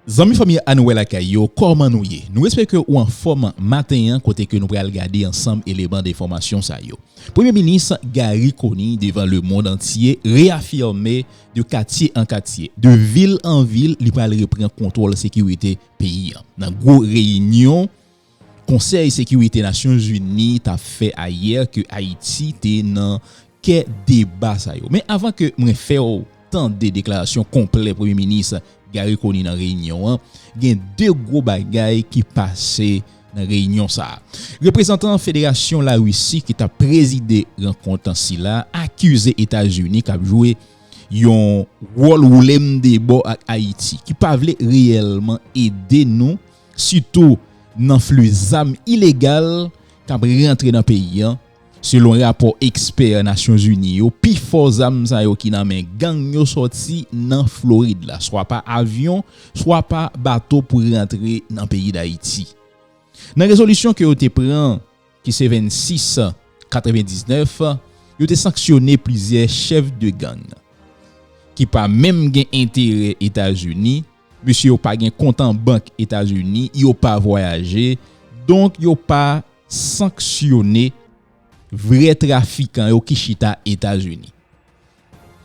Zami famille Anouel Akayo, comment nous y? Nous espérons que ou en forme matin côté que nous pourrons regarder ensemble éléments d'information ça yo. Premier ministre Gary Coney devant le monde entier réaffirmé de quartier en quartier, de ville en ville, il va reprendre contrôle sécurité pays. Dans gros réunion Conseil sécurité Nations Unies t'a fait hier que Haïti était dans quel débat ça yo. Mais avant que moi faire tant de déclarations complètes Premier ministre Gary Coney dans réunion, il y a deux gros bagailles qui passaient dans réunion ça. Représentant Fédération la Russie qui t'a présidé rencontre ainsi là, accusé États-Unis qui a joué un rôle ou l'aime débat avec Haïti qui pas réellement aider nous surtout dans flux d'armes illégales qui rentré dans le pays. Selon rapport expert Nations Unies, pi fort armes ça yo qui nan men gang yo sorti dans Floride là, soit pas avion, soit pas bateau pour rentrer dans pays d'Haïti. Dans résolution que yo te prend qui c'est 26/99, yo te sanctionné plusieurs chefs de gang qui pas même gen intérêt États-Unis, monsieur yo pas gen compte en banque États-Unis, yo pas voyager, donc yo pas sanctionné vrai trafiquant yo qui chita États-Unis.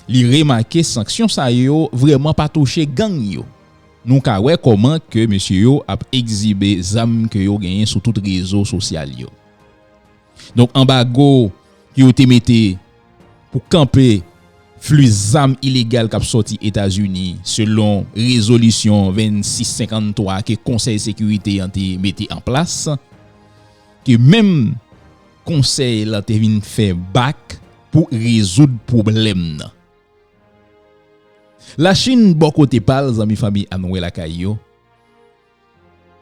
Li remarqué sanction ça yo vraiment pas toucher gang yo. Nou ka wè comment que monsieur yo a exhibé zam que yo gagné sur tout réseau social yo. Donc embargo qui yo te mette pour camper flux zam illégal qui sorti États-Unis selon résolution 2653 que Conseil sécurité a mette en place que même Conseil la te vin faire back pour résoudre problème. La Chine bon côté parle zami famille Anouel Akayo.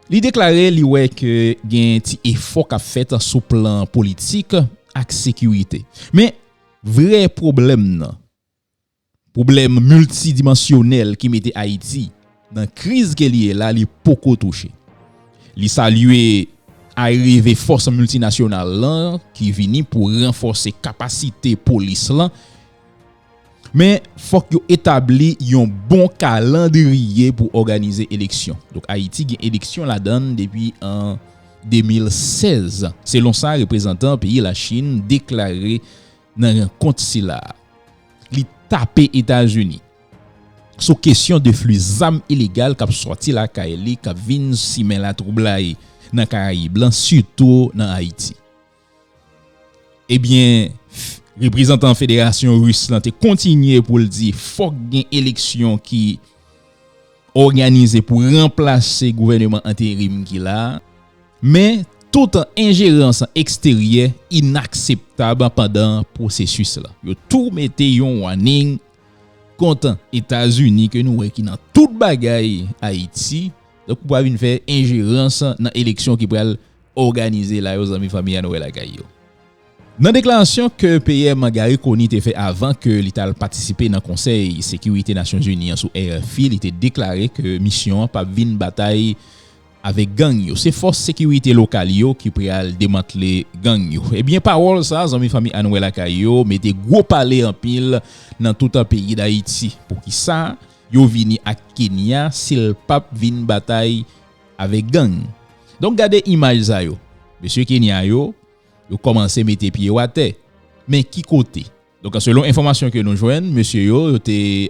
Li déclaré li wè que gen ti effort qu'a fait sur plan politique ak sécurité. Mais vrai problème multidimensionnel qui mette Haïti dans crise que li est là, li poko touché. Li saluer arrivé force multinationale là qui vini pour renforcer capacité police là, mais faut que établi un bon calendrier pour organiser élection. Donc Haïti gagne élection la donne depuis en 2016 selon ça représentant pays la Chine déclaré dans rencontre si là li tapé États-Unis sur question de flux d'armes illégales qui sorti la Kaeli qui vinn si men la troublai dans Caraïbes, surtout dans Haïti. Eh bien, représentant fédération russe là te continuer pour le dire faut gain élection qui organisée pour remplacer gouvernement intérim qui là, mais toute ingérence extérieure inacceptable pendant processus là. Yo tout mette yon warning contre États-Unis que nous qui dans toute bagaille Haïti. Donc pour venir faire ingérence dans élection qui pourrait organiser là aux amis famille Noël Akayo. Dans déclaration que PM Gary Coney te fait avant que l'État participer dans Conseil sécurité Nations Unies sous RFI, il était déclaré que mission pas vinn bataille avec gang yo, c'est force sécurité locale yo qui pourrait démanteler gang yo. Et bien parole ça amis famille Noël Akayo, mettez gros parler en pile dans tout un pays d'Haïti pour qui ça yo vini à Kenya s'il pape vin bataille avec gang. Donc gardez image ça yo. Monsieur Kenya yo commencé mettre pied à terre. Mais qui côté? Donc selon information que nous joignent, monsieur yo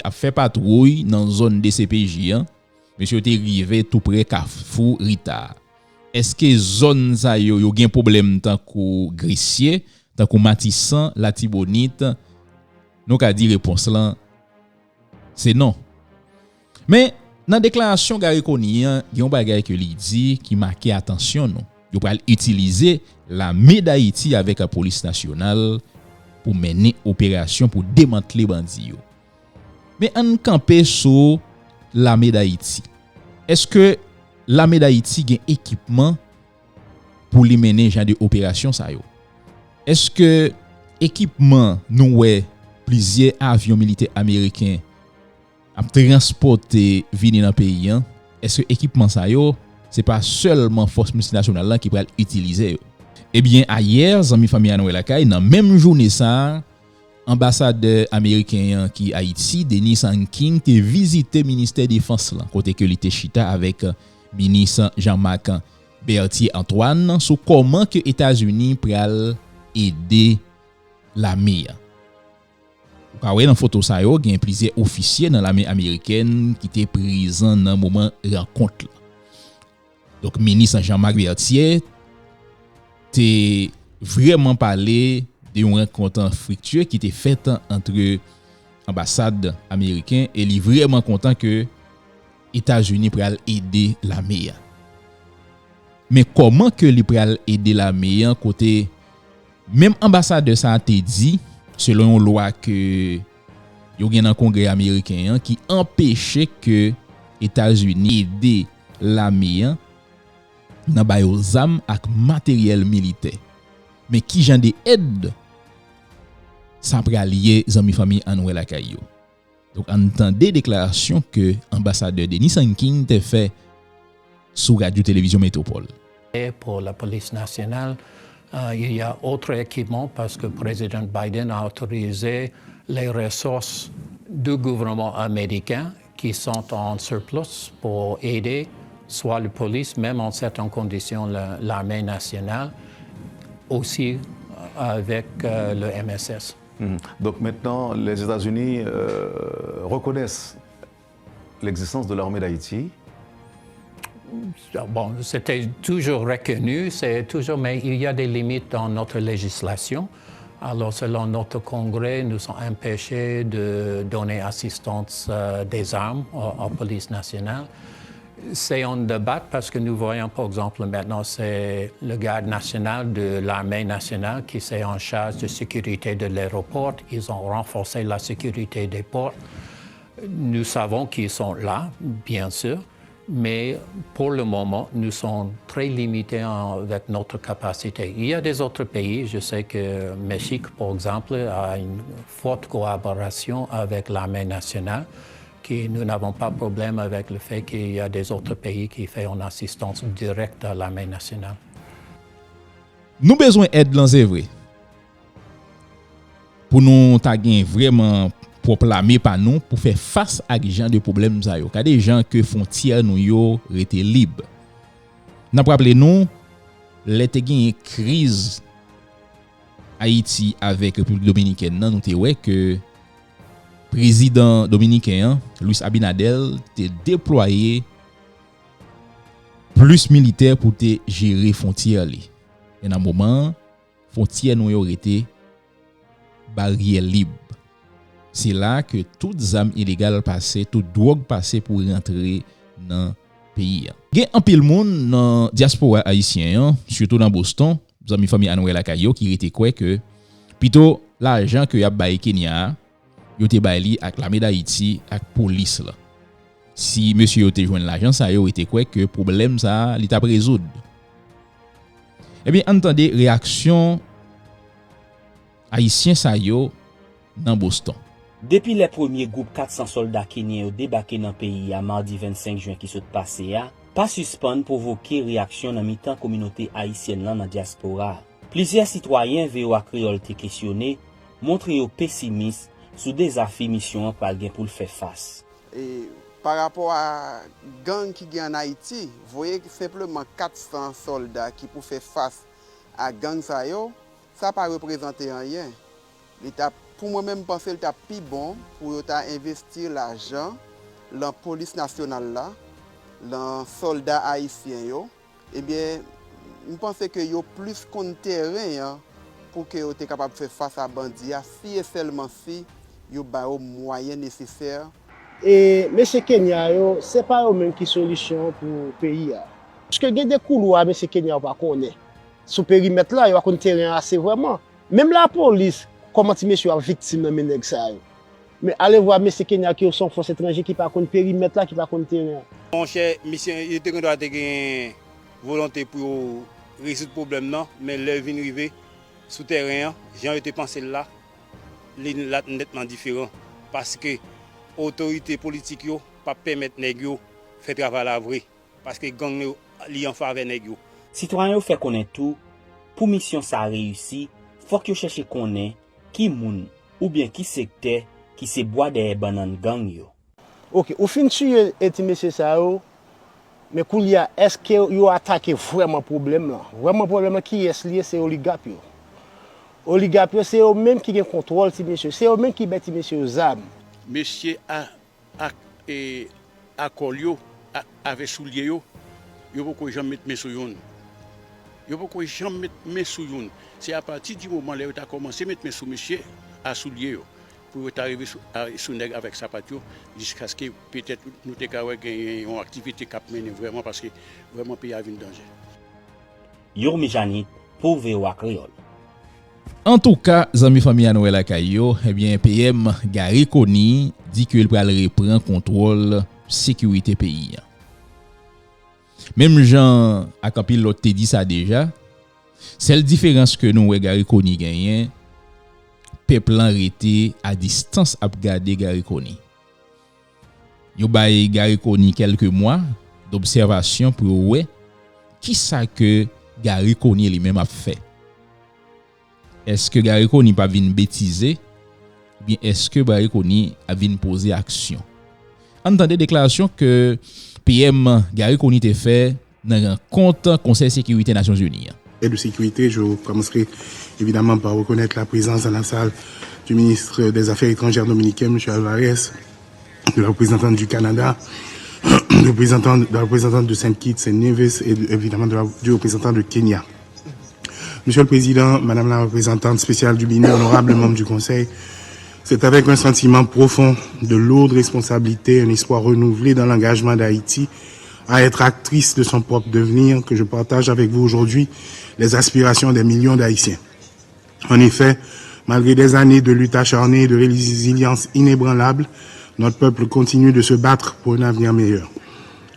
a fait patrouille dans zone DCPJ hein. Monsieur était arrivé tout près Carrefour Rita. Est-ce que zone ça yo gen problème tant que Grissier, tant que Matissan, la Tibonite? Nous ka di réponse là c'est non. Mais dans déclaration Gary Coney, il y a un bagage que li dit qui marquait attention non. Yo pral utiliser la d'Haïti avec la police nationale pour mener opération pour démanteler bandits. Mais on camper sur l'armée d'Haïti. Est-ce que l'armée d'Haïti a un équipement pour les mener genre de opération ça yo? Est-ce que équipement nous plusieurs avions militaires américains a transporter venir dans pays hein? Est-ce que équipement ça yo c'est pas seulement force multinationale là qui va utiliser yo? Eh bien hier zami famille Noël Akay dans même journée ça ambassadeur américain qui Haïti, Denis Sanking, te visité ministère défense là, côté que il était chita avec ministre Jean-Marc Berthier Antoine sur comment que États-Unis pral aider l'armée. Vous dans photo ça yo, il y a plusieurs officiers dans l'armée américaine qui étaient présents dans moment rencontre là. Donc ministre Jean-Marc Berthier t'est vraiment parlé de une rencontre fructueuse qui était faite entre ambassade américaine et il est vraiment content que États-Unis pral aider l'armée. Mais comment que li pral aider l'armée côté même ambassadeur ça a été dit selon une loi que yo gen dans congrès américain qui empêchait que États-Unis aider l'armée dans bay aux armes ak matériel militaire. Mais qui genre de aide ça pral lié zami famille Anouel Akayo. Donc entendez déclaration que ambassadeur Denis Sanking te fait sur Radio Télévision Métropole. Et pour la police nationale, il y a autre équipement parce que le président Biden a autorisé les ressources du gouvernement américain qui sont en surplus pour aider soit la police, même en certaines conditions l'armée nationale, aussi avec le MSS. Donc maintenant, les États-Unis reconnaissent l'existence de l'armée d'Haïti. Bon, c'était toujours reconnu, mais il y a des limites dans notre législation. Alors, selon notre Congrès, nous sommes empêchés de donner assistance des armes à la police nationale. C'est un débat parce que nous voyons, par exemple, maintenant, c'est le garde national de l'armée nationale qui est en charge de la sécurité de l'aéroport. Ils ont renforcé la sécurité des ports. Nous savons qu'ils sont là, bien sûr, mais pour le moment, nous sommes très limités avec notre capacité. Il y a des autres pays, je sais que le Mexique, par exemple, a une forte collaboration avec l'armée nationale. Nous n'avons pas de problème avec le fait qu'il y a des autres pays qui font une assistance directe à l'armée nationale. Nous avons besoin d'aide dans c'est vrai. Pour nous taguer vraiment pour l'armée par nous pour faire face à des gens de problèmes ça yo. Des gens que frontières nous yo rete libre. N'a rappelé nous les te une crise Haïti avec République dominicaine nous te ouais que président dominicain Luis Abinadel te déployé plus militaire pour te gérer frontières li. Et dans moment frontières nous yo été barrière libre. C'est là que toutes armes illégales passées, toute drogue passée pour rentrer dans le pays. Il y a un pile monde dans diaspora haïtien, surtout dans Boston, nos amis famille Anouel Akayo qui était quoi que plutôt l'argent que y a baillé Kenya yo te baili avec l'armée d'Haïti avec police là. Si monsieur yo te joindre l'argent ça yo était quoi que problème ça li t'a résoudre. Eh bien entendez réaction haïtien ça yo dans Boston. Depuis les premiers groupes 400 soldats kenyans ont débarqué dans le pays à mardi 25 juin qui s'est passé, pas suspend provoquer réaction dans mi-temps communauté haïtienne dans la diaspora. Plusieurs citoyens VOA créole te questionné, montré au pessimiste sous des affaires mission pour le faire face. Et par rapport à gang qui est en Haïti, vous voyez simplement 400 soldats qui pour faire face à gang ça pas représenter rien. L'État pour moi-même penser que c'est plus bon pour investir l'argent dans la police nationale là, dans les soldats haïtiens eh bien je pense que yo plus contre terrain pour que yo soient capable de faire face à bandits si et seulement si yo ba aux moyens nécessaires. Et M. Kenya c'est pas eux même qui solution pour le pays parce que il y a des couloirs M. Kenya pas connaît. Sous périmètre là, il y a un terrain assez vraiment. Même la police comment si monsieur est victime de mes ça. Mais allez voir M. Kenya qui sont forces étrangères qui pas contre périmètre là, qui pas contre terrain. Mon cher mission il était doit avoir volonté pour résoudre le problème non, mais le vin rivé sous terrain, j'ai été pensé là nettement différent parce que autorité politique yo pas permettre nèg yo faire travail la vrai parce que gang yo li en faveur nèg yo. Citoyens fait connaître tout pour mission ça réussi, faut que chercher connaître qui moun ou bien qui secteur qui se bois des bananes gang yo. Ok, ou fin tuer et monsieur ça yo, mais koulia est-ce que yo attaqué vraiment problème là? Vraiment problème qui est lié c'est oligarque yo. Oligarque yo c'est eux même qui gen contrôle ti monsieur, c'est eux même qui bet monsieur aux armes. Monsieur a colio avec soulier yo pas jamais mettre mes sous yon. Yo pas jamais mettre mes sous yon. C'est à partir du moment là où tu as commencé à mettre mes sous monsieur à soulier yo pour arriver sous nèg avec sapatio jusqu'à ce que peut-être nous te gagner une activité cap mener vraiment parce que vraiment pays a une danger. Yourmi Janit pour VOA Creole. En tout cas, zami famille Noël Akayo, eh bien PM Gary Koni dit qu'il va reprendre contrôle sécurité pays. Même Jean a capil l'autre te dit ça déjà. C'est la différence que nous Gary Koni gagne. Peuple arrêté à distance à regarder Gary Koni. Yo bay Gary Koni quelques mois d'observation pour ouais qui ça que Gary Koni lui-même a fait. Est-ce que Gary Koni pas vinn bêtiser ou bien est-ce que Gary Koni a vinn poser action? Entendez déclaration que PM Gary Koni te fait dans rencontre Conseil sécurité Nations Unies. Et de sécurité, je commencerai évidemment par reconnaître la présence dans la salle du ministre des Affaires étrangères dominicain, M. Alvarez, de la représentante du Canada, de la représentante de Saint-Kitts et Nevis et évidemment du représentant de Kenya. Monsieur le Président, Madame la représentante spéciale du BINU, honorable membre du Conseil, c'est avec un sentiment profond de lourde responsabilité, un espoir renouvelé dans l'engagement d'Haïti à être actrice de son propre devenir que je partage avec vous aujourd'hui les aspirations des millions d'Haïtiens. En effet, malgré des années de lutte acharnée et de résilience inébranlable, notre peuple continue de se battre pour un avenir meilleur.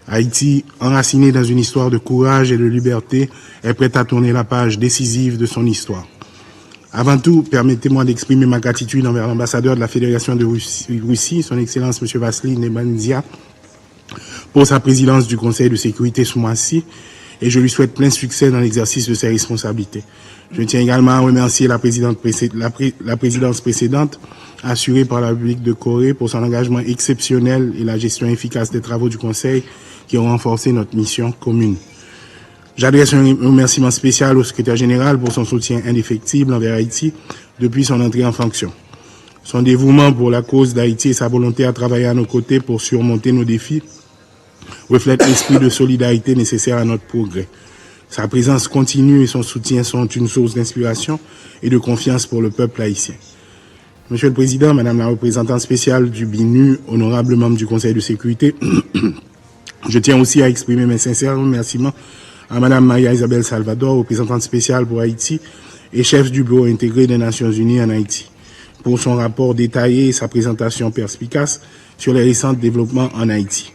Haïti, enraciné dans une histoire de courage et de liberté, est prête à tourner la page décisive de son histoire. Avant tout, permettez-moi d'exprimer ma gratitude envers l'ambassadeur de la Fédération de Russie, son Excellence M. Vassili Nebensia, pour sa présidence du Conseil de sécurité ce mois-ci, et je lui souhaite plein succès dans l'exercice de ses responsabilités. Je tiens également à remercier la présidence précédente, assurée par la République de Corée, pour son engagement exceptionnel et la gestion efficace des travaux du Conseil qui ont renforcé notre mission commune. J'adresse un remerciement spécial au secrétaire général pour son soutien indéfectible envers Haïti depuis son entrée en fonction. Son dévouement pour la cause d'Haïti et sa volonté à travailler à nos côtés pour surmonter nos défis reflètent l'esprit de solidarité nécessaire à notre progrès. Sa présence continue et son soutien sont une source d'inspiration et de confiance pour le peuple haïtien. Monsieur le Président, Madame la représentante spéciale du BINU, honorable membre du Conseil de sécurité, je tiens aussi à exprimer mes sincères remerciements à Madame Maria Isabelle Salvador, représentante spéciale pour Haïti et chef du Bureau intégré des Nations Unies en Haïti, pour son rapport détaillé et sa présentation perspicace sur les récents développements en Haïti.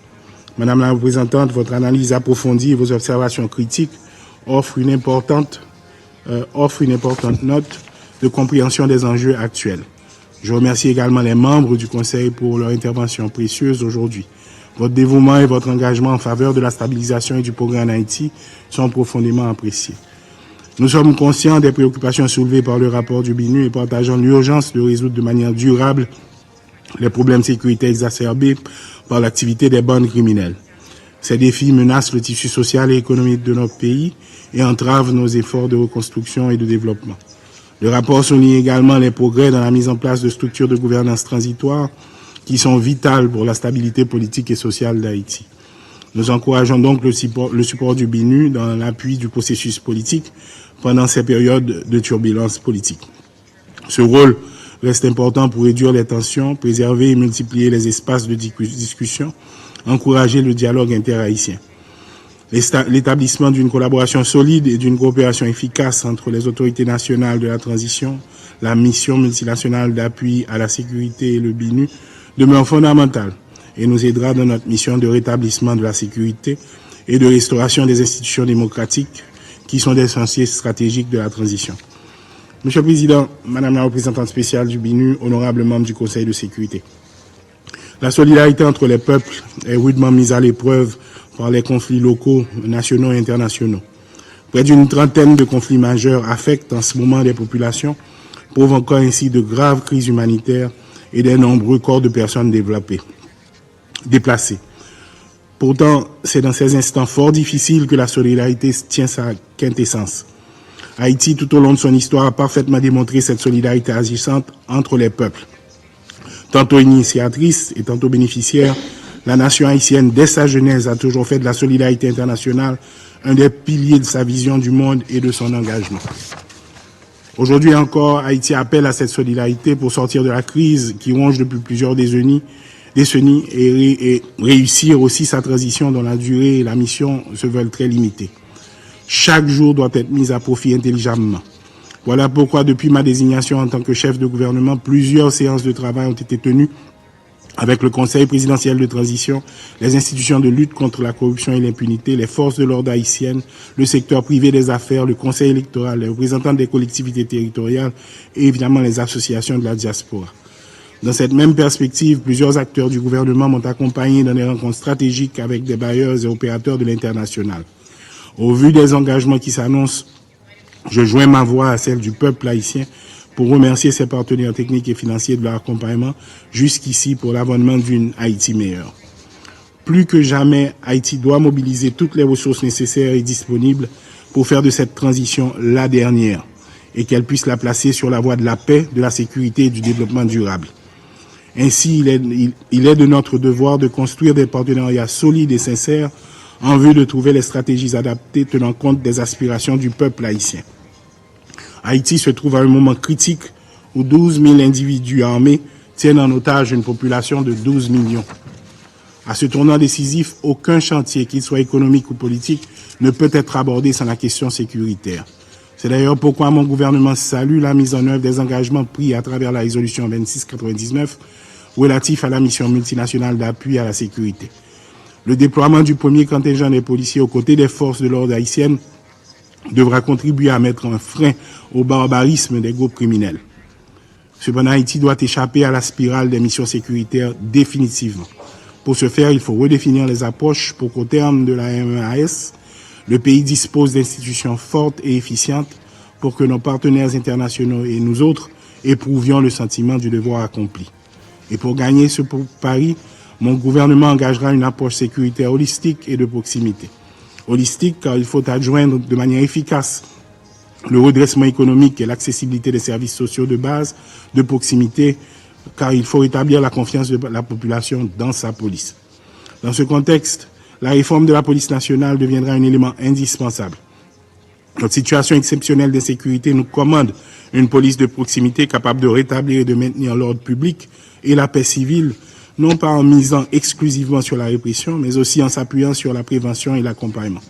Madame la représentante, votre analyse approfondie et vos observations critiques offrent une importante note de compréhension des enjeux actuels. Je remercie également les membres du Conseil pour leur intervention précieuse aujourd'hui. Votre dévouement et votre engagement en faveur de la stabilisation et du progrès en Haïti sont profondément appréciés. Nous sommes conscients des préoccupations soulevées par le rapport du BINU et partageons l'urgence de résoudre de manière durable les problèmes de sécurité exacerbés par l'activité des bandes criminelles. Ces défis menacent le tissu social et économique de notre pays et entravent nos efforts de reconstruction et de développement. Le rapport souligne également les progrès dans la mise en place de structures de gouvernance transitoires qui sont vitales pour la stabilité politique et sociale d'Haïti. Nous encourageons donc le support du BINU dans l'appui du processus politique pendant ces périodes de turbulence politique. Ce rôle reste important pour réduire les tensions, préserver et multiplier les espaces de discussion, encourager le dialogue interhaïtien. L'établissement d'une collaboration solide et d'une coopération efficace entre les autorités nationales de la transition, la mission multinationale d'appui à la sécurité et le BINU demeure fondamentale et nous aidera dans notre mission de rétablissement de la sécurité et de restauration des institutions démocratiques qui sont des chantiers stratégiques de la transition. Monsieur le Président, Madame la représentante spéciale du BINU, honorable membre du Conseil de sécurité. La solidarité entre les peuples est rudement mise à l'épreuve par les conflits locaux, nationaux et internationaux. Près d'une trentaine de conflits majeurs affectent en ce moment des populations provoquant ainsi de graves crises humanitaires et de nombreux corps de personnes déplacées. Pourtant, c'est dans ces instants fort difficiles que la solidarité tient sa quintessence. Haïti, tout au long de son histoire, a parfaitement démontré cette solidarité agissante entre les peuples. Tantôt initiatrice et tantôt bénéficiaire, la nation haïtienne, dès sa genèse, a toujours fait de la solidarité internationale un des piliers de sa vision du monde et de son engagement. Aujourd'hui encore, Haïti appelle à cette solidarité pour sortir de la crise qui ronge depuis plusieurs décennies et réussir aussi sa transition dont la durée et la mission se veulent très limitées. Chaque jour doit être mis à profit intelligemment. Voilà pourquoi, depuis ma désignation en tant que chef de gouvernement, plusieurs séances de travail ont été tenues avec le Conseil présidentiel de transition, les institutions de lutte contre la corruption et l'impunité, les forces de l'ordre haïtiennes, le secteur privé des affaires, le Conseil électoral, les représentants des collectivités territoriales et évidemment les associations de la diaspora. Dans cette même perspective, plusieurs acteurs du gouvernement m'ont accompagné dans des rencontres stratégiques avec des bailleurs et opérateurs de l'international. Au vu des engagements qui s'annoncent, je joins ma voix à celle du peuple haïtien pour remercier ses partenaires techniques et financiers de leur accompagnement jusqu'ici pour l'avènement d'une Haïti meilleure. Plus que jamais, Haïti doit mobiliser toutes les ressources nécessaires et disponibles pour faire de cette transition la dernière et qu'elle puisse la placer sur la voie de la paix, de la sécurité et du développement durable. Ainsi, il est de notre devoir de construire des partenariats solides et sincères en vue de trouver les stratégies adaptées tenant compte des aspirations du peuple haïtien. Haïti se trouve à un moment critique où 12 000 individus armés tiennent en otage une population de 12 millions. À ce tournant décisif, aucun chantier, qu'il soit économique ou politique, ne peut être abordé sans la question sécuritaire. C'est d'ailleurs pourquoi mon gouvernement salue la mise en œuvre des engagements pris à travers la résolution 2699 relatif à la mission multinationale d'appui à la sécurité. Le déploiement du premier contingent des policiers aux côtés des forces de l'ordre haïtiennes devra contribuer à mettre un frein au barbarisme des groupes criminels. Cependant, Haïti doit échapper à la spirale des missions sécuritaires définitivement. Pour ce faire, il faut redéfinir les approches pour qu'au terme de la MEAS, le pays dispose d'institutions fortes et efficientes pour que nos partenaires internationaux et nous autres éprouvions le sentiment du devoir accompli. Et pour gagner ce pari, mon gouvernement engagera une approche sécuritaire holistique et de proximité. Holistique car il faut adjoindre de manière efficace le redressement économique et l'accessibilité des services sociaux de base, de proximité, car il faut rétablir la confiance de la population dans sa police. Dans ce contexte, la réforme de la police nationale deviendra un élément indispensable. Notre situation exceptionnelle d'insécurité nous commande une police de proximité capable de rétablir et de maintenir l'ordre public et la paix civile, non pas en misant exclusivement sur la répression, mais aussi en s'appuyant sur la prévention et l'accompagnement.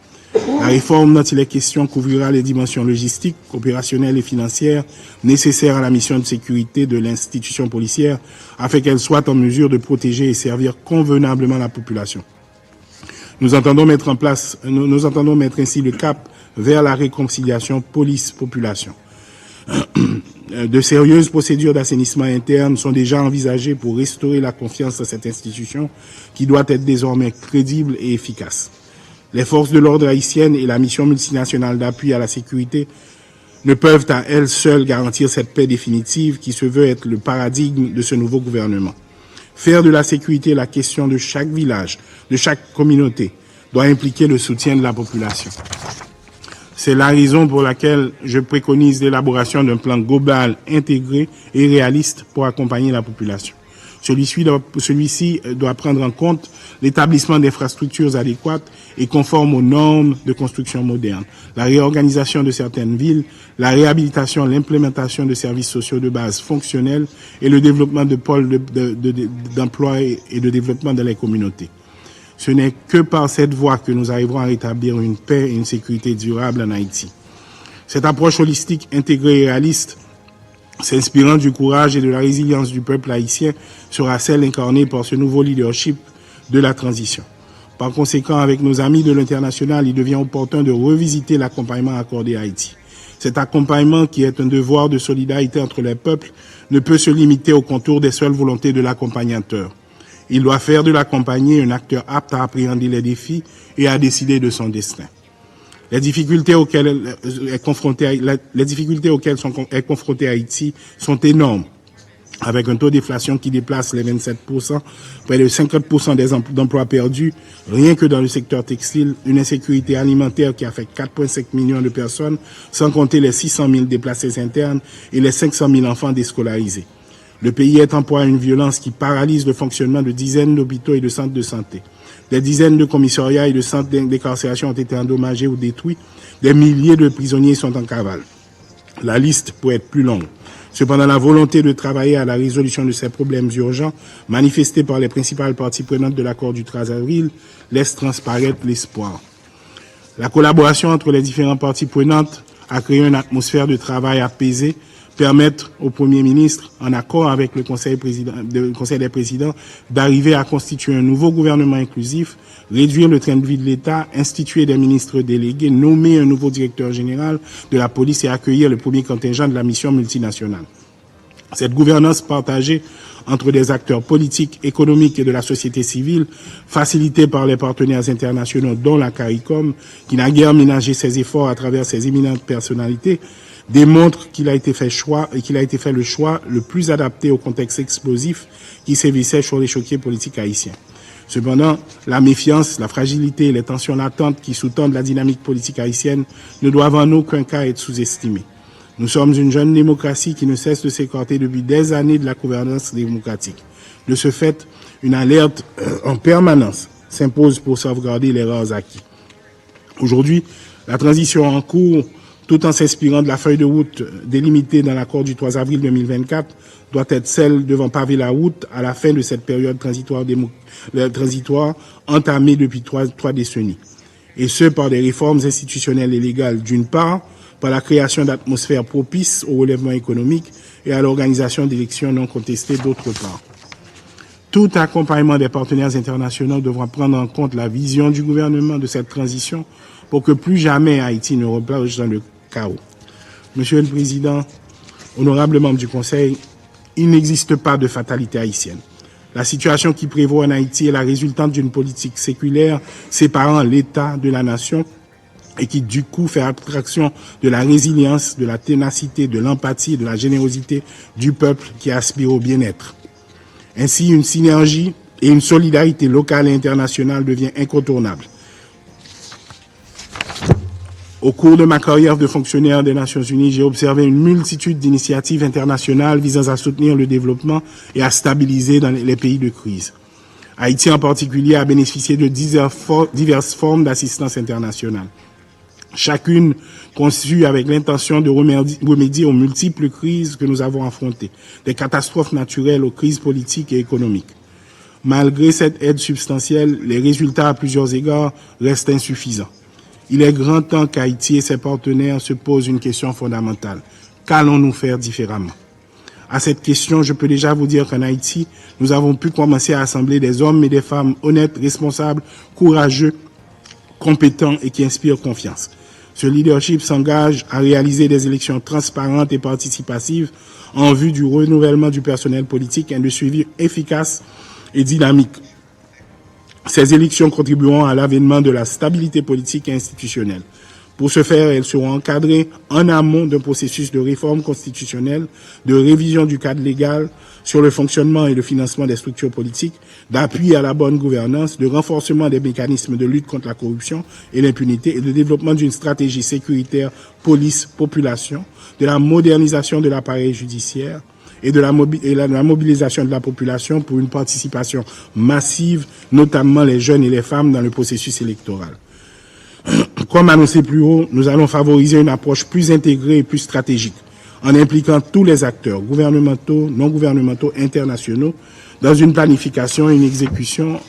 La réforme dont il est question couvrira les dimensions logistiques, opérationnelles et financières nécessaires à la mission de sécurité de l'institution policière afin qu'elle soit en mesure de protéger et servir convenablement la population. Nous entendons mettre ainsi le cap vers la réconciliation police-population. De sérieuses procédures d'assainissement interne sont déjà envisagées pour restaurer la confiance dans cette institution qui doit être désormais crédible et efficace. Les forces de l'ordre haïtiennes et la mission multinationale d'appui à la sécurité ne peuvent à elles seules garantir cette paix définitive qui se veut être le paradigme de ce nouveau gouvernement. Faire de la sécurité la question de chaque village, de chaque communauté, doit impliquer le soutien de la population. C'est la raison pour laquelle je préconise l'élaboration d'un plan global, intégré et réaliste pour accompagner la population. Celui-ci doit prendre en compte l'établissement d'infrastructures adéquates et conformes aux normes de construction moderne, la réorganisation de certaines villes, la réhabilitation, l'implémentation de services sociaux de base fonctionnels et le développement de pôles d'emploi et de développement dans les communautés. Ce n'est que par cette voie que nous arriverons à rétablir une paix et une sécurité durable en Haïti. Cette approche holistique, intégrée et réaliste, s'inspirant du courage et de la résilience du peuple haïtien, sera celle incarnée par ce nouveau leadership de la transition. Par conséquent, avec nos amis de l'international, il devient opportun de revisiter l'accompagnement accordé à Haïti. Cet accompagnement, qui est un devoir de solidarité entre les peuples, ne peut se limiter au contour des seules volontés de l'accompagnateur. Il doit faire de l'accompagné un acteur apte à appréhender les défis et à décider de son destin. Les difficultés auxquelles est confronté Haïti sont énormes, avec un taux d'inflation qui déplace les 27%, près de 50% d'emplois perdus, rien que dans le secteur textile, une insécurité alimentaire qui affecte 4,5 millions de personnes, sans compter les 600 000 déplacés internes et les 500 000 enfants déscolarisés. Le pays est en proie à une violence qui paralyse le fonctionnement de dizaines d'hôpitaux et de centres de santé. Des dizaines de commissariats et de centres d'incarcération ont été endommagés ou détruits. Des milliers de prisonniers sont en cavale. La liste pourrait être plus longue. Cependant, la volonté de travailler à la résolution de ces problèmes urgents, manifestée par les principales parties prenantes de l'accord du 13 avril, laisse transparaître l'espoir. La collaboration entre les différentes parties prenantes a créé une atmosphère de travail apaisée, permettre au Premier ministre, en accord avec le Conseil des présidents, d'arriver à constituer un nouveau gouvernement inclusif, réduire le train de vie de l'État, instituer des ministres délégués, nommer un nouveau directeur général de la police et accueillir le premier contingent de la mission multinationale. Cette gouvernance partagée entre des acteurs politiques, économiques et de la société civile, facilitée par les partenaires internationaux dont la CARICOM, qui n'a guère ménagé ses efforts à travers ses éminentes personnalités, démontre qu'il a été fait le choix le plus adapté au contexte explosif qui sévissait sur l'échiquier politique haïtien. Cependant, la méfiance, la fragilité et les tensions latentes qui sous-tendent la dynamique politique haïtienne ne doivent en aucun cas être sous-estimées. Nous sommes une jeune démocratie qui ne cesse de s'écarter depuis des années de la gouvernance démocratique. De ce fait, une alerte en permanence s'impose pour sauvegarder les rares acquis. Aujourd'hui, la transition en cours, tout en s'inspirant de la feuille de route délimitée dans l'accord du 3 avril 2024, doit être celle devant paver la route à la fin de cette période transitoire entamée depuis trois décennies. Et ce, par des réformes institutionnelles et légales d'une part, par la création d'atmosphères propices au relèvement économique et à l'organisation d'élections non contestées d'autre part. Tout accompagnement des partenaires internationaux devra prendre en compte la vision du gouvernement de cette transition pour que plus jamais Haïti ne replonge dans le chaos. Monsieur le Président, honorables membres du Conseil, il n'existe pas de fatalité haïtienne. La situation qui prévaut en Haïti est la résultante d'une politique séculaire séparant l'État de la nation et qui du coup fait abstraction de la résilience, de la ténacité, de l'empathie et de la générosité du peuple qui aspire au bien-être. Ainsi, une synergie et une solidarité locale et internationale devient incontournable. Au cours de ma carrière de fonctionnaire des Nations Unies, j'ai observé une multitude d'initiatives internationales visant à soutenir le développement et à stabiliser dans les pays de crise. Haïti en particulier a bénéficié de diverses formes d'assistance internationale, chacune conçue avec l'intention de remédier aux multiples crises que nous avons affrontées, des catastrophes naturelles aux crises politiques et économiques. Malgré cette aide substantielle, les résultats à plusieurs égards restent insuffisants. Il est grand temps qu'Haïti et ses partenaires se posent une question fondamentale. Qu'allons-nous faire différemment? À cette question, je peux déjà vous dire qu'en Haïti, nous avons pu commencer à assembler des hommes et des femmes honnêtes, responsables, courageux, compétents et qui inspirent confiance. Ce leadership s'engage à réaliser des élections transparentes et participatives en vue du renouvellement du personnel politique et de suivi efficace et dynamique. Ces élections contribueront à l'avènement de la stabilité politique et institutionnelle. Pour ce faire, elles seront encadrées en amont d'un processus de réforme constitutionnelle, de révision du cadre légal sur le fonctionnement et le financement des structures politiques, d'appui à la bonne gouvernance, de renforcement des mécanismes de lutte contre la corruption et l'impunité et de développement d'une stratégie sécuritaire police-population, de la modernisation de l'appareil judiciaire, et de la mobilisation de la population pour une participation massive, notamment les jeunes et les femmes, dans le processus électoral. Comme annoncé plus haut, nous allons favoriser une approche plus intégrée et plus stratégique, en impliquant tous les acteurs, gouvernementaux, non gouvernementaux, internationaux, dans une planification et une exécution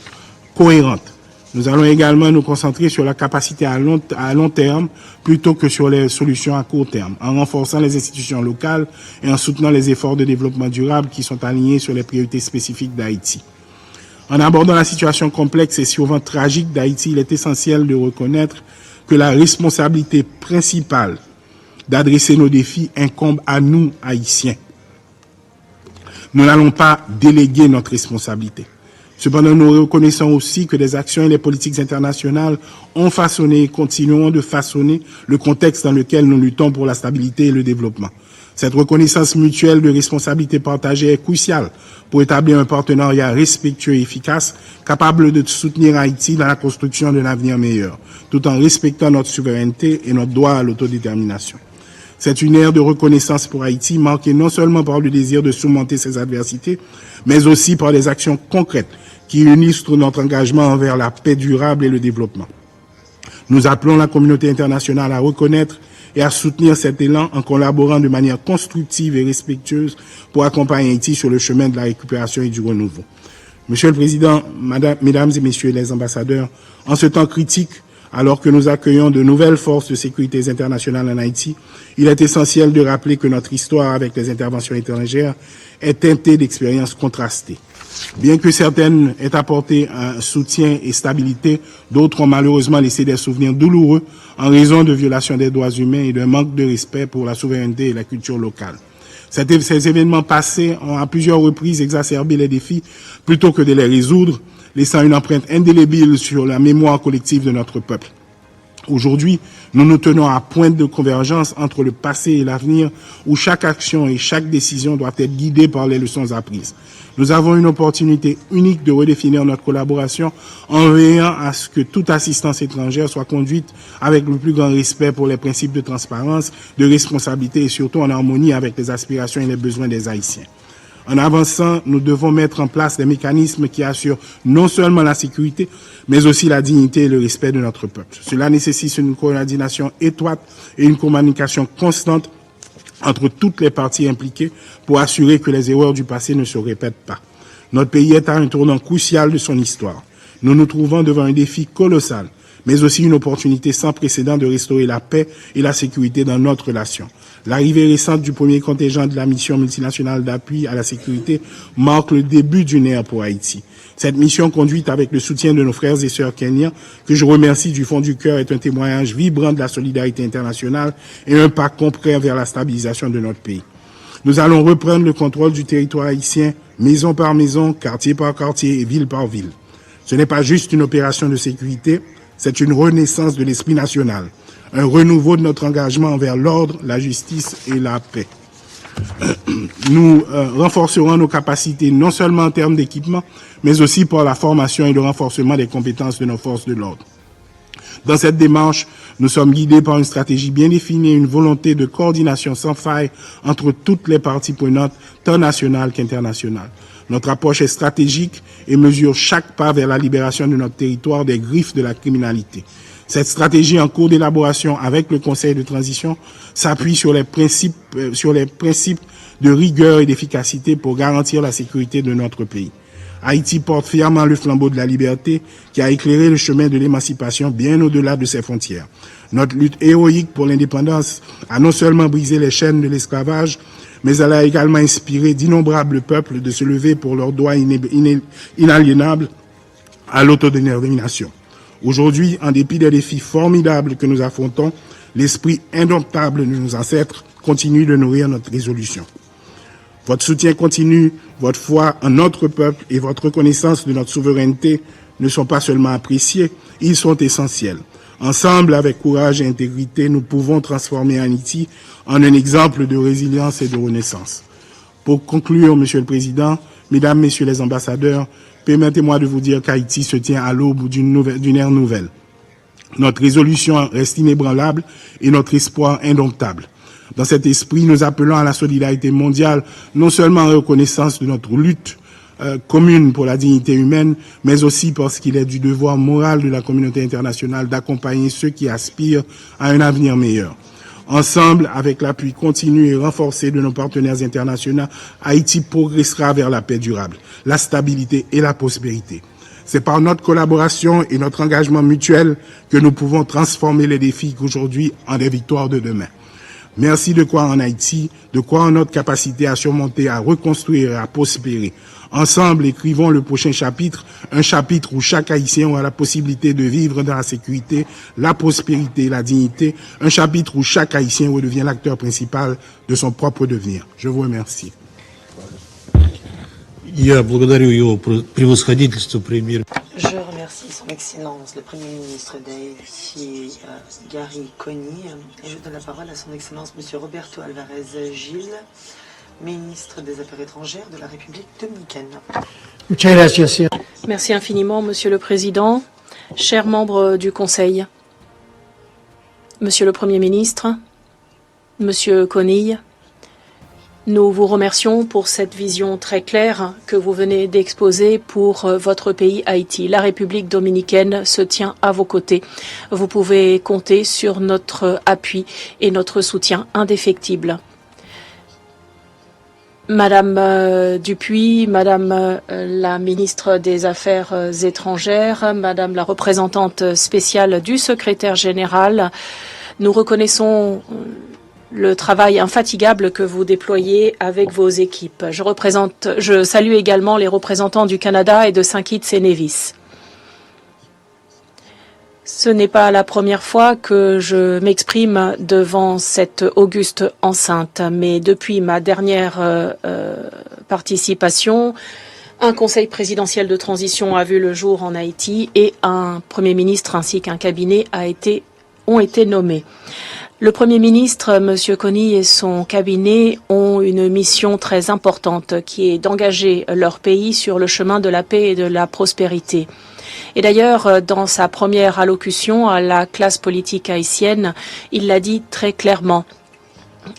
cohérente. Nous allons également nous concentrer sur la capacité à long terme plutôt que sur les solutions à court terme, en renforçant les institutions locales et en soutenant les efforts de développement durable qui sont alignés sur les priorités spécifiques d'Haïti. En abordant la situation complexe et souvent tragique d'Haïti, il est essentiel de reconnaître que la responsabilité principale d'adresser nos défis incombe à nous, Haïtiens. Nous n'allons pas déléguer notre responsabilité. Cependant, nous reconnaissons aussi que les actions et les politiques internationales ont façonné et continueront de façonner le contexte dans lequel nous luttons pour la stabilité et le développement. Cette reconnaissance mutuelle de responsabilité partagée est cruciale pour établir un partenariat respectueux et efficace, capable de soutenir Haïti dans la construction d'un avenir meilleur, tout en respectant notre souveraineté et notre droit à l'autodétermination. C'est une ère de reconnaissance pour Haïti, marquée non seulement par le désir de surmonter ses adversités, mais aussi par des actions concrètes qui illustrent notre engagement envers la paix durable et le développement. Nous appelons la communauté internationale à reconnaître et à soutenir cet élan en collaborant de manière constructive et respectueuse pour accompagner Haïti sur le chemin de la récupération et du renouveau. Monsieur le Président, Mesdames et Messieurs les ambassadeurs, en ce temps critique, alors que nous accueillons de nouvelles forces de sécurité internationales en Haïti, il est essentiel de rappeler que notre histoire avec les interventions étrangères est teintée d'expériences contrastées. Bien que certaines aient apporté un soutien et stabilité, d'autres ont malheureusement laissé des souvenirs douloureux en raison de violations des droits humains et d'un manque de respect pour la souveraineté et la culture locale. Ces événements passés ont à plusieurs reprises exacerbé les défis plutôt que de les résoudre, laissant une empreinte indélébile sur la mémoire collective de notre peuple. Aujourd'hui, nous nous tenons à point de convergence entre le passé et l'avenir, où chaque action et chaque décision doit être guidée par les leçons apprises. Nous avons une opportunité unique de redéfinir notre collaboration en veillant à ce que toute assistance étrangère soit conduite avec le plus grand respect pour les principes de transparence, de responsabilité et surtout en harmonie avec les aspirations et les besoins des Haïtiens. En avançant, nous devons mettre en place des mécanismes qui assurent non seulement la sécurité, mais aussi la dignité et le respect de notre peuple. Cela nécessite une coordination étroite et une communication constante entre toutes les parties impliquées pour assurer que les erreurs du passé ne se répètent pas. Notre pays est à un tournant crucial de son histoire. Nous nous trouvons devant un défi colossal, mais aussi une opportunité sans précédent de restaurer la paix et la sécurité dans notre relation. L'arrivée récente du premier contingent de la mission multinationale d'appui à la sécurité marque le début d'une ère pour Haïti. Cette mission, conduite avec le soutien de nos frères et sœurs kenyans, que je remercie du fond du cœur, est un témoignage vibrant de la solidarité internationale et un pas concret vers la stabilisation de notre pays. Nous allons reprendre le contrôle du territoire haïtien, maison par maison, quartier par quartier et ville par ville. Ce n'est pas juste une opération de sécurité, c'est une renaissance de l'esprit national, un renouveau de notre engagement envers l'ordre, la justice et la paix. Nous renforcerons nos capacités non seulement en termes d'équipement, mais aussi par la formation et le renforcement des compétences de nos forces de l'ordre. Dans cette démarche, nous sommes guidés par une stratégie bien définie et une volonté de coordination sans faille entre toutes les parties prenantes, tant nationales qu'internationales. Notre approche est stratégique et mesure chaque pas vers la libération de notre territoire des griffes de la criminalité. Cette stratégie en cours d'élaboration avec le Conseil de transition s'appuie sur les principes de rigueur et d'efficacité pour garantir la sécurité de notre pays. Haïti porte fièrement le flambeau de la liberté qui a éclairé le chemin de l'émancipation bien au-delà de ses frontières. Notre lutte héroïque pour l'indépendance a non seulement brisé les chaînes de l'esclavage, mais elle a également inspiré d'innombrables peuples de se lever pour leurs droits inaliénables à l'autodétermination. Aujourd'hui, en dépit des défis formidables que nous affrontons, l'esprit indomptable de nos ancêtres continue de nourrir notre résolution. Votre soutien continu, votre foi en notre peuple et votre reconnaissance de notre souveraineté ne sont pas seulement appréciés, ils sont essentiels. Ensemble, avec courage et intégrité, nous pouvons transformer Haïti en un exemple de résilience et de renaissance. Pour conclure, Monsieur le Président, Mesdames, Messieurs les ambassadeurs, permettez-moi de vous dire qu'Haïti se tient à l'aube d'une ère nouvelle. Notre résolution reste inébranlable et notre espoir indomptable. Dans cet esprit, nous appelons à la solidarité mondiale, non seulement en reconnaissance de notre lutte commune pour la dignité humaine, mais aussi parce qu'il est du devoir moral de la communauté internationale d'accompagner ceux qui aspirent à un avenir meilleur. Ensemble, avec l'appui continu et renforcé de nos partenaires internationaux, Haïti progressera vers la paix durable, la stabilité et la prospérité. C'est par notre collaboration et notre engagement mutuel que nous pouvons transformer les défis d'aujourd'hui en des victoires de demain. Merci de croire en Haïti, de croire en notre capacité à surmonter, à reconstruire et à prospérer. Ensemble, écrivons le prochain chapitre, un chapitre où chaque Haïtien aura la possibilité de vivre dans la sécurité, la prospérité et la dignité, un chapitre où chaque Haïtien redevient l'acteur principal de son propre devenir. Je vous remercie. Я благодарю его превосходительство премьер. Je remercie son Excellence, le Premier ministre d'Haïti, Gary Coney, et je donne la parole à son Excellence, M. Roberto Alvarez Gil, ministre des Affaires étrangères de la République dominicaine. Merci infiniment, Monsieur le Président, chers membres du Conseil, Monsieur le Premier ministre, Monsieur Coney, nous vous remercions pour cette vision très claire que vous venez d'exposer pour votre pays Haïti. La République dominicaine se tient à vos côtés. Vous pouvez compter sur notre appui et notre soutien indéfectible. Madame Dupuis, Madame la ministre des Affaires étrangères, Madame la représentante spéciale du secrétaire général, nous reconnaissons le travail infatigable que vous déployez avec vos équipes. Je salue également les représentants du Canada et de Saint Kitts et Nevis. Ce n'est pas la première fois que je m'exprime devant cette auguste enceinte, mais depuis ma dernière participation, un conseil présidentiel de transition a vu le jour en Haïti et un Premier ministre ainsi qu'un cabinet ont été nommés. Le Premier ministre, M. Coney, et son cabinet ont une mission très importante qui est d'engager leur pays sur le chemin de la paix et de la prospérité. Et d'ailleurs, dans sa première allocution à la classe politique haïtienne, il l'a dit très clairement.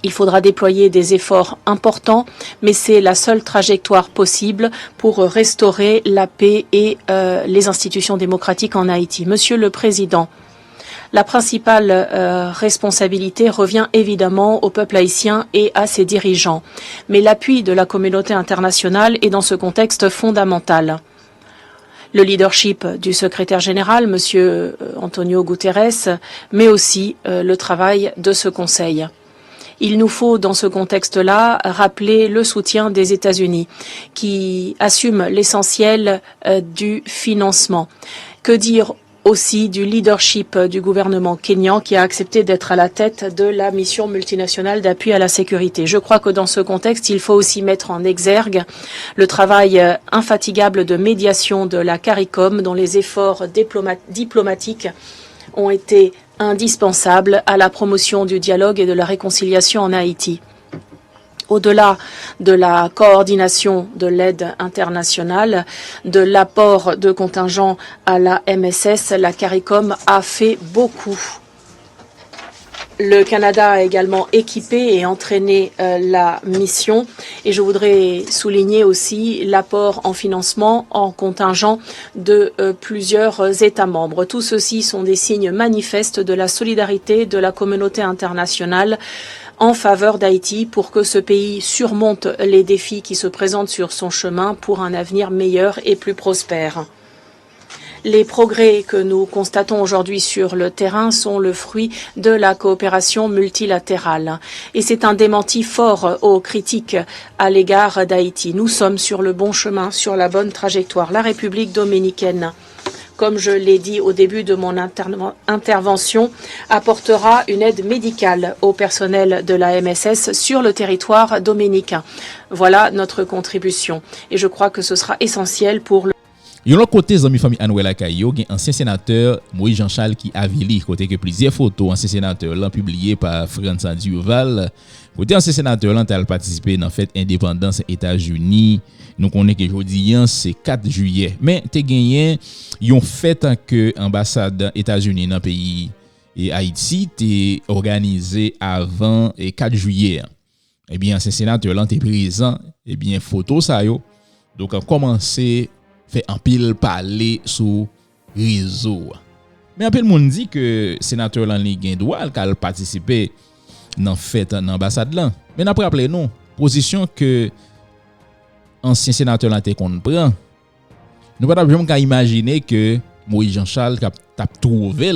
Il faudra déployer des efforts importants, mais c'est la seule trajectoire possible pour restaurer la paix et les institutions démocratiques en Haïti. Monsieur le Président, la principale responsabilité revient évidemment au peuple haïtien et à ses dirigeants. Mais l'appui de la communauté internationale est dans ce contexte fondamental. Le leadership du secrétaire général, M. Antonio Guterres, mais aussi le travail de ce Conseil. Il nous faut, dans ce contexte-là, rappeler le soutien des États-Unis, qui assument l'essentiel du financement. Que dire aussi du leadership du gouvernement kényan qui a accepté d'être à la tête de la mission multinationale d'appui à la sécurité. Je crois que dans ce contexte, il faut aussi mettre en exergue le travail infatigable de médiation de la CARICOM, dont les efforts diplomatiques ont été indispensables à la promotion du dialogue et de la réconciliation en Haïti. Au-delà de la coordination de l'aide internationale, de l'apport de contingents à la MSS, la CARICOM a fait beaucoup. Le Canada a également équipé et entraîné la mission et je voudrais souligner aussi l'apport en financement en contingent de plusieurs États membres. Tout ceci sont des signes manifestes de la solidarité de la communauté internationale en faveur d'Haïti pour que ce pays surmonte les défis qui se présentent sur son chemin pour un avenir meilleur et plus prospère. Les progrès que nous constatons aujourd'hui sur le terrain sont le fruit de la coopération multilatérale. Et c'est un démenti fort aux critiques à l'égard d'Haïti. Nous sommes sur le bon chemin, sur la bonne trajectoire. La République dominicaine, comme je l'ai dit au début de mon intervention, apportera une aide médicale au personnel de la MSS sur le territoire dominicain. Voilà notre contribution. Et je crois que ce sera essentiel pour le... Yon l'autre côté, zami famille Anouela Kayo, un ancien sénateur Moïse Jean-Charles qui a vili, côté que plusieurs photos ancien sénateur l'ont publié par François Duval. Côté ancien sénateur l'ont participé dans fête indépendance États-Unis. Nous connaissons que aujourd'hui c'est 4 juillet. Mais te gagné yon fête que ambassade États-Unis dans pays et Haïti t'est organisé avant 4 juillet. Eh bien ancien sénateur l'ont été présent, eh bien photo ça yo. Donc a commencé fait un pile parler sur réseau. Mais un peu le monde dit que sénateur Lanli gen droit qu'à participer dans fête dans ambassade là. Mais n'a pas rappelé non, position que ancien sénateur là te comprend. Nous pas jamais imaginer que Moïse Jean-Charles t'a trouvé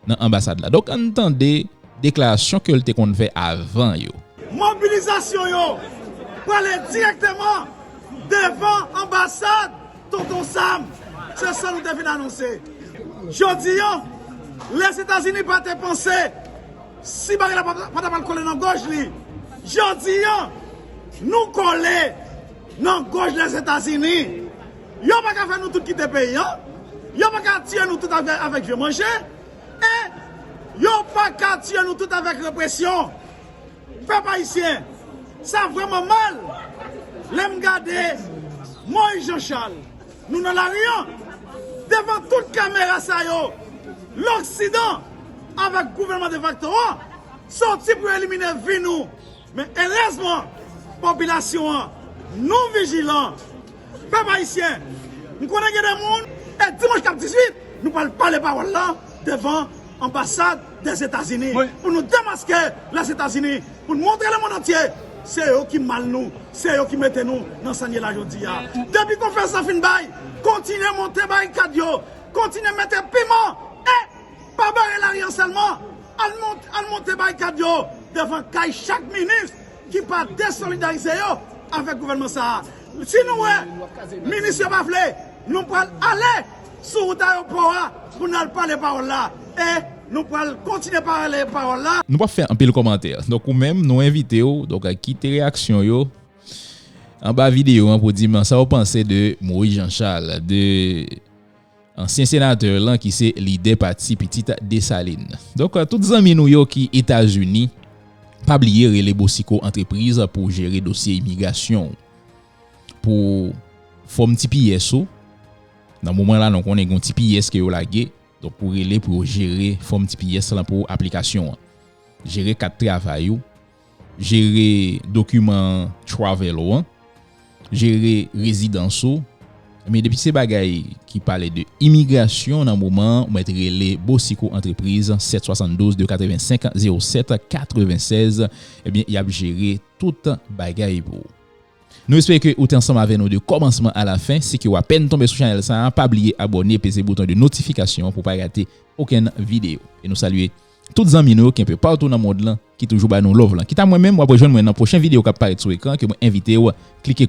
dans ambassade là. Donc entendez déclaration que te kon fait avant yo. Mobilisation yo pour aller directement devant l'ambassade, Tonton Sam, c'est ça nous devons annoncer. Jodi, les États-Unis pas te penser, si pas de coller dans la gauche, jodi, nous coller non gauche les États-Unis. Yo pas qu'à faire nous tout quitter pays, hein? Yo pas qu'à tirer nous tout avec vieux manger. Et yo pas qu'à tirer nous tout avec répression. Peuple haïtien, ça vraiment mal. L'aime garder Moïse Jean-Charles. Nous dans la rue, devant toute caméra ça yo. L'Occident avec le gouvernement de facto sorti pour éliminer vie nous. Mais heureusement, population non vigilants. Peuple haïtien, nous connaissons des gens et dimanche 18, nous parlons pas les paroles là devant l'ambassade des États-Unis pour nous démasquer les États-Unis, pour nous montrer le monde entier. C'est eux qui mal nous, c'est eux qui mettent nous dans ce là aujourd'hui. Depuis qu'on fait ça, fin bail, continuez à monter barricade, continuez à mettre piment et pas barrer l'arrière seulement, à monter barricade devant chaque ministre qui pas désolidariser avec le gouvernement ça. Si nous, ministre Baflé, nous pouvons aller sur l'aéroport pour nous parler les paroles là. Et nous pouvons continuer à parler les paroles là. Nous pouvons faire un peu de commentaire. Donc, ou même, nous invitons donc à quitter réaction yo en bas vidéo pour dire ça vous pensez de Moïse Jean-Charles, de ancien sénateur là qui c'est leader parti Petite Dessalines. Donc, tous les amis nous qui États-Unis, pas oublier les Bosico entreprise pour gérer dossier immigration. Pour faire un petit PSO. Dans le moment là, on a un petit PS qui est lagué. Donc, pour aller pour gérer, faire un petit PS là pour application. Gérer 4 travail, gérer document travel, gérer résidence. Mais depuis ces bagailles qui parlaient de immigration, dans le moment, on mettre les Bosico entreprise 772 285 07 96. Eh bien, il y a géré toute bagaille pour. Nous espérons que vous êtes ensemble avec nous de commencement à la fin. Si vous avez à peine tombé sur la chaîne, pas oublier abonner et peser le bouton de notification pour ne pas rater aucune vidéo. Et nous saluer tous les amis qui sont un peu partout dans le monde qui toujours nous love. Qui t'a moi-même, moi rejoindre dans la prochaine vidéo qui apparaît sur l'écran que vous invitez à cliquer.